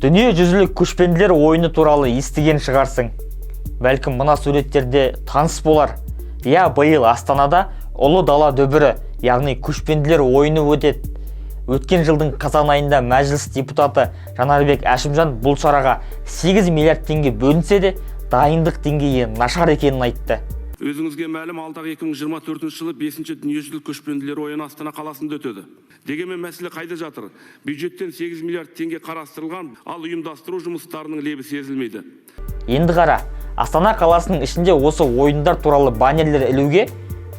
Дүниежүзілік көшпенділер ойыны туралы естіген шығарсың. Бәлкім мына суреттерде таныс болар. Я биыл Астанада ұлы дала дүбірі, яғни көшпенділер ойыны өтеді. Өткен жылдың қазан айында мәжіліс депутаты Жанарбек Әшімжан бұл шараға 8 миллиард теңге бөлінсе де, дайындық деңгейі нашар екенін айтты. Өзіңізге мәлім, алдағы 2024 жылы 5-ші дүниежүзілік көшпенділер ойыны Астана қаласында өтеді. Дегенмен мәселе қайда жатыр? Бюджеттен 8 миллиард теңге қарастырылған, ал ұйымдастыру жұмыстарының лебі сезілмейді. Енді қара, Астана қаласының ішінде осы ойындар туралы баннерлер ілуге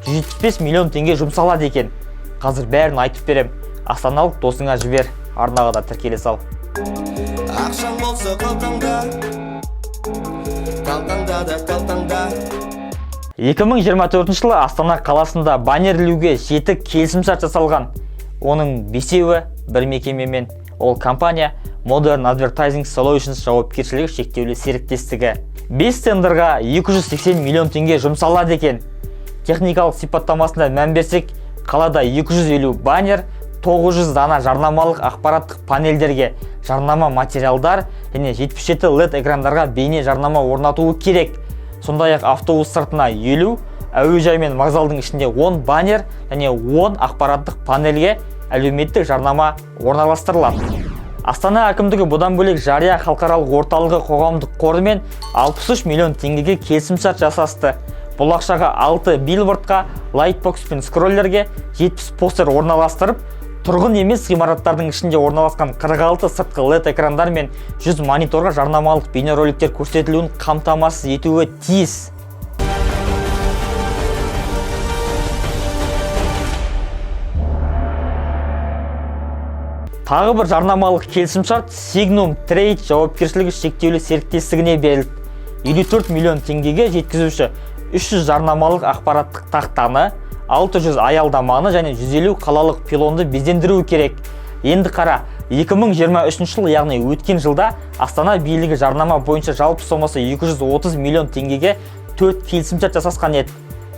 175 миллион теңге жұмсалады екен. Қазір бәрін айтып берем. Астаналық досыңа жібер, арнаға да тіркеле сал. Ақшаң болса қалтаңда, да қалтаңда. 2024 жылы Астана қаласында баннер ілуге 7 келісімшарт жасалған. Оның 5-еуі бір мекемемен, ол компания Modern Advertising Solutions жауапкершілігі шектеулі серіктестігі. 5 тендерға 280 миллион теңге жұмсалады екен. Техникалық сипаттамасына мән берсек, қалада 250 баннер, 900 дана жарнамалық ақпараттық панельдерге жарнама материалдар және 77 LED экрандарға бейне жарнама орнатуы керек. Сондай-ақ автобус сыртына 50, әуежай мен вокзалдың ішінде 10 баннер және 10 ақпараттық панельге әлеуметтік жарнама орналастырылады. Астана әкімдігі бұдан бөлек жария халықаралық орталығы қоғамдық қорымен 63 миллион теңгеге келісімшарт жасасты. Бұл ақшаға 6 билбордқа, лайтбокс пен скроллерге 70 постер орналастырып, тұрғын емес ғимараттардың ішінде орналасқан 46 сыртқы LED экрандар мен 100 мониторға жарнамалық бейнероликтер көрсетілуін қамтамасыз етуі тиіс. Тағы бір жарнамалық келісімшарт Signum Trade жауапкершілігі шектеулі серіктестігіне берілді. 54 миллион теңгеге жеткізуші 300 жарнамалық ақпараттық тақтаны, 600 аялдаманы және 150 қалалық пилонды безендіру керек. Енді қара, 2023 жыл, яғни өткен жылда Астана билігі жарнама бойынша жалпы сомасы 230 миллион теңгеге 4 келісімшарт жасасқан еді.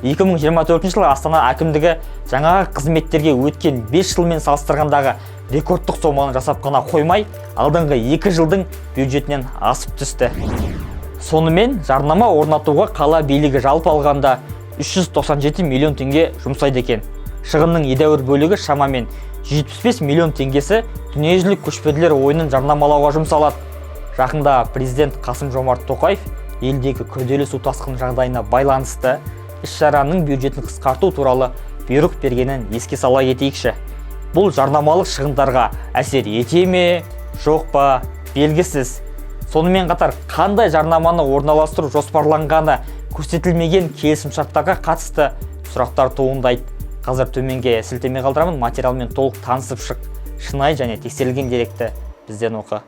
2024 жылы Астана әкімдігі жаңағы қызметтерге өткен 5 жылмен салыстырғандағы рекордтық соманы жасап қана қоймай, алдыңғы 2 жылдың бюджетінен асып түсті. Сонымен жарнама орнатуға қала билігі жалпы алғанда 397 миллион теңге жұмсайды екен. Шығынның едәуір бөлігі шамамен 175 миллион теңгесі дүниежүзілік көшпенділер ойынын жарнамалауға жұмсалады. Жақында президент Қасым-Жомарт Тоқаев елдегі күрделі су тасқыны жағдайына байланысты іс-шараның бюджетін қысқарту туралы бұйрық бергенін еске сала кетейікші. Бұл жарнамалық шығындарға әсер ете ме, жоқ па, белгісіз. Сонымен қатар қандай жарнаманы орналастыру жоспарланғаны көрсетілмеген келісімшарттарға қатысты сұрақтар туындайды. Қазір төменге сілтеме қалдырамын, материалмен толық танысып шық. Шынайы және тексерілген деректі бізден оқы.